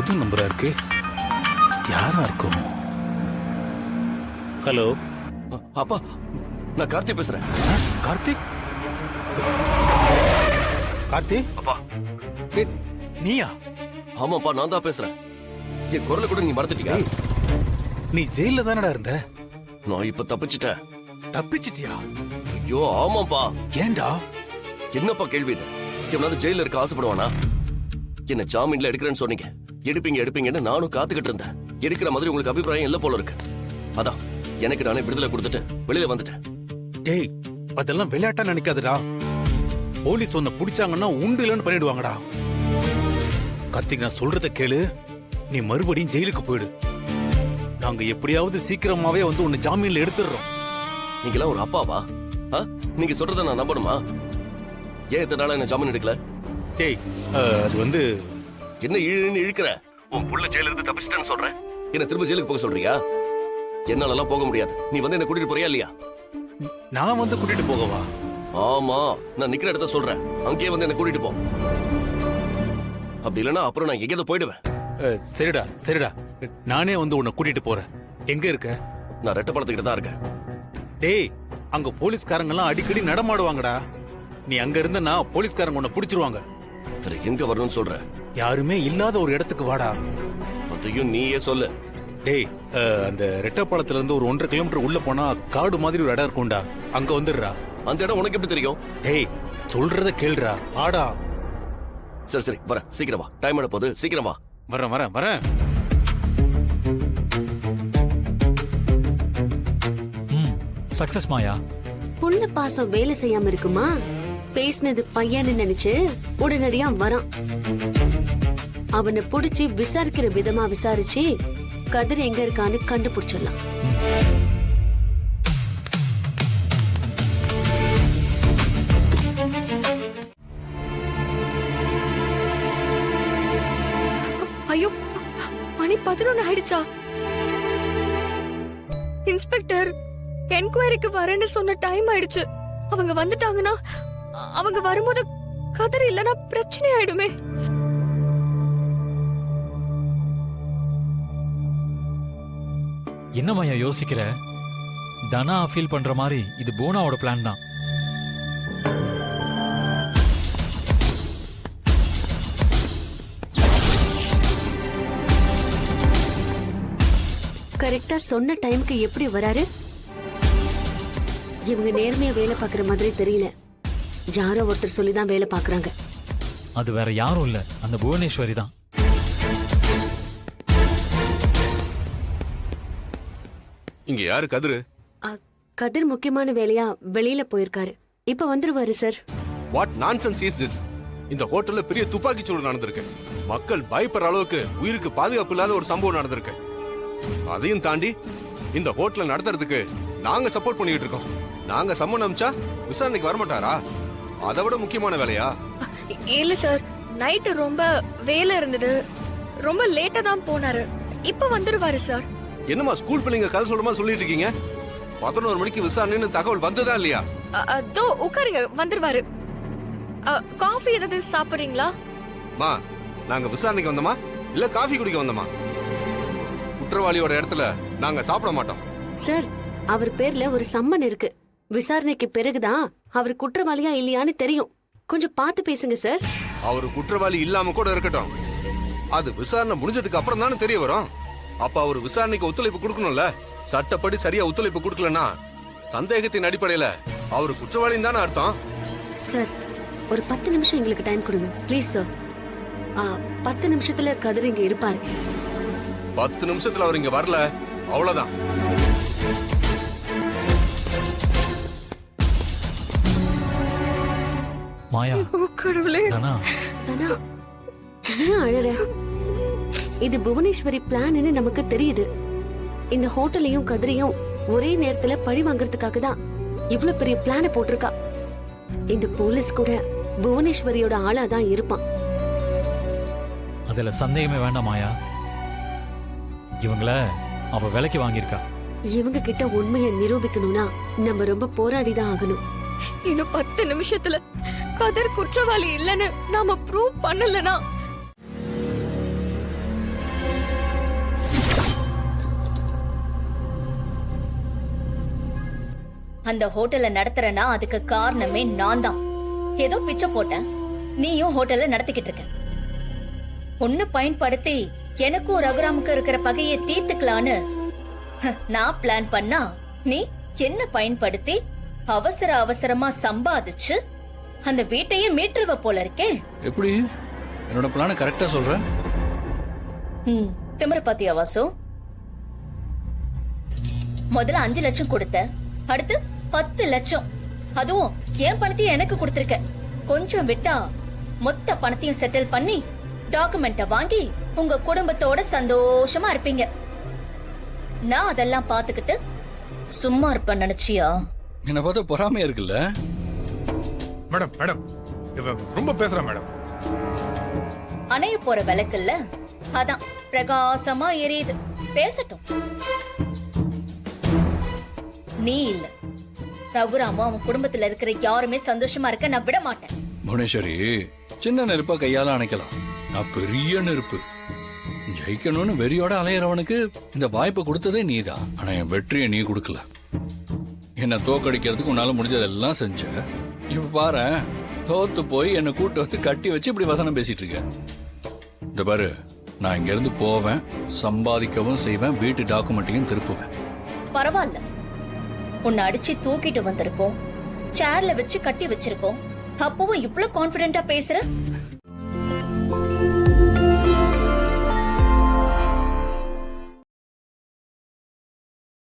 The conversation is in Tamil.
புது நம்பரா இருக்கு. யாரா இருக்கும்? ஹலோ அப்பா, நான் கார்த்திக் பேசுறேன். கார்த்திக்? கார்த்திக் அப்பா. நீயா? ஆமாப்பா, நான் தான் பேசுறேன். என் குரலை கூட நீ மறந்துட்டீங்க. நீ ஜெயில தானடா இருந்த? நான் இப்ப தப்பிச்சிட்டேன். தப்பிச்சிட்டியா? ஐயோ ஆமாப்பா. ஏண்டா? என்னப்பா கேள்வி இது? எவனாவது ஜெயில இருக்க ஆசைப்படுவானா? என்ன ஜாமீன்ல எடுக்கிறேன்னு சொன்னீங்க. எடுப்பீங்கன்னு நானும் காத்துக்கிட்டு இருந்தேன். எடுக்கிற மாதிரி உங்களுக்கு அபிப்பிராயம் இல்ல போல இருக்கு. அதான் எனக்கு நானே விடுதலை கொடுத்துட்டு வெளியில வந்துட்டேன். டேய், அதெல்லாம் விளையாட்டா நினைக்காதடா. போலீஸ் உன்னை பிடிச்சாங்கன்னா உண்டு இல்லைன்னு பண்ணிடுவாங்கடா. கார்த்திக், நான் சொல்றத கேளு. நீ மறுபடியும் ஜெயிலுக்கு போயிடு. நாங்க எப்படியாவது சீக்கிரமாவே வந்து உன்னை ஜாமீன்ல எடுத்துடுறோம். நீங்களாம் ஒரு அப்பாவா? நீங்க சொல்றத நான் நம்பணுமா? ஏன் இத்தனை நாளா என்ன ஜாமீன் எடுக்கல? டேய், அது வந்து என்ன இழுன்னு இழுக்கிற? உன் புள்ள ஜெயில இருந்து தப்பிச்சிட்டேன்னு சொல்றேன். என்ன திரும்ப ஜெயிலுக்கு போக சொல்றியா? என்னாலலாம் போக முடியாது. நீ வந்து என்ன கூட்டிட்டு போறியா இல்லையா? நான் வந்து கூட்டிட்டு போகவா? ஆமா, நான் நிக்கிற இடத்த சொல்றேன். அங்கேயே வந்து என்ன கூட்டிட்டு போ. அப்படி இல்லைன்னா அப்புறம் நான் எங்கேயாவது போயிடுவேன். சரிடா சரிடா, நானே வந்து உன்னை கூட்டிட்டு போறேன். எங்க இருக்க? நான் ரெட்டப்பாளத்துக்கிட்ட தான் இருக்கேன். டேய், அங்க போலீஸ்காரங்க எல்லாம் அடிக்கடி நடமாடுவாங்கடா. நீ அங்க இருந்தனா போலீஸ்காரங்க உன்னை புடிச்சிருவாங்க. சரி, எங்க வரணும்னு சொல்ற? யாருமே இல்லாத ஒரு இடத்துக்கு வாடா. அதையும் நீயே சொல்லு. டேய், அந்த ரெட்டப்பாளத்துல இருந்து ஒரு 1.5 கிலோமீட்டர் உள்ள போனா காடு மாதிரி ஒரு இடம் இருக்கும்டா. அங்க வந்துடுறா. அந்த இடம் உனக்கு எப்படி தெரியும்? டேய், சொல்றத கேளுடா. ஆடா. சரி சரி, வரேன். சீக்கிரம் வா. டைம் ஆன போது. சீக்கிரம் வா. வரேன் வரேன் வரேன். சக்சஸ் மாயா. புள்ள பாசம் வேலை செய்யாம இருக்குமா? பேசினது பையன்னு நினைச்சு உடனடியா வரான். அவனை புடிச்சு விசாரிக்கிற விதமா விசாரிச்சு கதிர் எங்க இருக்கான்னு கண்டுபிடிச்சிடலாம். ஐயோ, மணி 11 ஆயிடுச்சா? இன்ஸ்பெக்டர் என்கொயரிக்கு வரேன்னு சொன்ன டைம் ஆயிடுச்சு. அவங்க வந்துட்டாங்கன்னா, அவங்க வரும்போது கதிர் இல்லனா பிரச்சனை ஆயிடுமே. என்ன மாயா யோசிக்கிற? தனா ஃபீல் பண்ற மாதிரி இது போனாவோட பிளான் தான். கரெக்டா சொன்ன டைமுக்கு எப்படி வராரு? இவங்க நேர்மையா வேலை பாக்குற மாதிரி தெரியல. யாரோ ஒருத்தர் சொல்லிதான் வேலை பாக்குறாங்க. அது வேற யாரும் இல்ல, அந்த புவனேஸ்வரி தான். இங்க யாரு கதிரு? கதிர் முக்கியமான வேலையா வெளியில போயிருக்காரு. இப்ப வந்துருவாரு sir. What nonsense is this? இந்த ஹோட்டல்ல பெரிய துப்பாக்கி சூடு நடந்திருக்கு. மக்கள் பயப்படுற அளவுக்கு உயிருக்கு பாதுகாப்பு இல்லாத ஒரு சம்பவம் நடந்திருக்கு. அதையும் தாண்டி இந்த ஹோட்டலை நடத்துறதுக்கு நாங்க சப்போர்ட் பண்ணிட்டு இருக்கோம். நாங்க சம்மன் அமிச்சா விசாரணைக்கு வரமாட்டாரா? அதை விட முக்கியமான வேலையா? இல்ல சார், நைட் ரொம்ப வேலை இருந்தது. ரொம்ப லேட்டா தான் போனாரு. இப்ப வந்துருவாரு சார். என்னமா ஸ்கூல் பிள்ளைங்க கதை சொல்ற மாதிரி சொல்லிட்டு இருக்கீங்க? 11 மணிக்கு விசாரணைன்னு தகவல் வந்ததா இல்லையா? அதோ உட்காருங்க, வந்துருவாரு. காஃபி ஏதாவது சாப்பிடுறீங்களா? மா, நாங்க விசாரணைக்கு வந்தோமா இல்ல காஃபி குடிக்க வந்தோமா? குற்றவாளியோட இடத்துல நாங்க சாப்பிட மாட்டோம். சார், அவர் பேர்ல ஒரு சம்மன் இருக்கு. விசாரணைக்கு பிறகுதான் அவர் குற்றவாளியா இல்லையான்னு தெரியும். கொஞ்சம் பார்த்து பேசுங்க சார். அவரு குற்றவாளி இல்லாம கூட இருக்கட்டும், அது விசாரணை முடிஞ்சதுக்கு அப்புறம் தானே தெரிய வரும். அப்ப அவரு விசாரணைக்கு ஒத்துழைப்பு கொடுக்கணும்ல. சட்டப்படி சரியா ஒத்துழைப்பு கொடுக்கலன்னா சந்தேகத்தின் அடிப்படையில அவரு குற்றவாளின்னு தானே அர்த்தம். சார், ஒரு 10 நிமிஷம் எங்களுக்கு டைம் கொடுங்க ப்ளீஸ் சார். 10 நிமிஷத்துல கதிர் இங்க இருப்பாரு. 10 நிமிஷத்துல அவர் இங்க வரல, அவ்வளவுதான். மாயா, கடவுளே. தனா, தனா, ஏன் அழற? இது புவனேஸ்வரி பிளான்னு நமக்கு தெரியுது. இந்த ஹோட்டலையும் கதிரையும் ஒரே நேரத்துல பழி வாங்கறதுக்காக தான் இவ்ளோ பெரிய பிளான போட்டிருக்கா. இந்த போலீஸ் கூட புவனேஸ்வரியோட ஆளா தான் இருப்பான். அதுல சந்தேகமே வேண்டாம் மாயா. இவங்கள அவ விலைக்கு வாங்கியிருக்கா. இவங்க கிட்ட உண்மையை நிரூபிக்கணும்னா நம்ம ரொம்ப போராடிதான் ஆகணும். இன்னும் 10 நிமிஷத்துல கதிர் குற்றவாளி இல்லன்னு நாம ப்ரூவ் பண்ணலனா அந்த ஹோட்டலை நடத்துறேன்னா அதுக்கு காரணமே நான் தான். ஏதோ பிச்சை போட்டேன், நீயும் ஹோட்டல்ல நடத்திக்கிட்டு இருக்க. உன்னை பயன்படுத்தி எனக்கும் ரகுராமுக்கு இருக்கிற பகையை தீர்த்துக்கலான்னு நான் பிளான் பண்ணா, நீ என்ன பயன்படுத்தி அவசர அவசரமா சம்பாதிச்சு அந்த வீட்டையே மீட்டுருவ போல இருக்கே. எப்படி என்னோட பிளான கரெக்டா சொல்ற? திமிர பாத்தியா வாசு? முதல்ல 5 லட்சம் கொடுத்த, அடுத்து 10 லட்சம், அதுவும் என் பணத்தையும் எனக்கு கொடுத்திருக்க. கொஞ்சம் விட்டா மொத்த பணத்தையும் செட்டில் பண்ணி டாக்குமெண்ட வாங்கி உங்க குடும்பத்தோட சந்தோஷமா இருப்பீங்க. நான் அதெல்லாம் பாத்துக்கிட்டு சும்மா இருப்பேன் நினைச்சியா? என்ன பார்த்தா பொறாமையா இருக்குல்ல? மேடம் மேடம் இவன் ரொம்ப பேசுறான் மேடம். அணைய போற விளக்குல்ல, அதான் பிரகாசமா எரியுது. பேசட்டும். நீ இல்ல, ரகுராமும் அவன் குடும்பத்துல இருக்கிற யாருமே சந்தோஷமா இருக்க நான் விட மாட்டேன். புவனேஸ்வரி, சின்ன நெருப்பா கையால அணைக்கலாம், நான் பெரிய நெருப்பு. ஜெயிக்கணும்னு வெறியோட அலையறவனுக்கு இந்த வாய்ப்பை கொடுத்ததே நீதான். ஆனா என் வெற்றியை நீ கொடுக்கல. என்ன தோக்கடிக்கிறதுக்கு உன்னால முடிஞ்சதெல்லாம் செஞ்ச. இப்ப பாரு, தோத்து போய் என்ன கூட்டு வந்து கட்டி வச்சு இப்படி வசனம் பேசிட்டு இருக்க. இந்த பாரு, நான் இங்க இருந்து போவேன், சம்பாதிக்கவும் செய்வேன், வீட்டு டாக்குமெண்ட்டையும் திருப்புவேன். பரவாயில்ல, உன்னை அடிச்சு தூக்கிட்டு வந்திருக்கோம், சேர்ல வச்சு கட்டி வச்சிருக்கோம், அப்பவும் இவ்வளவு கான்பிடென்டா பேசுற.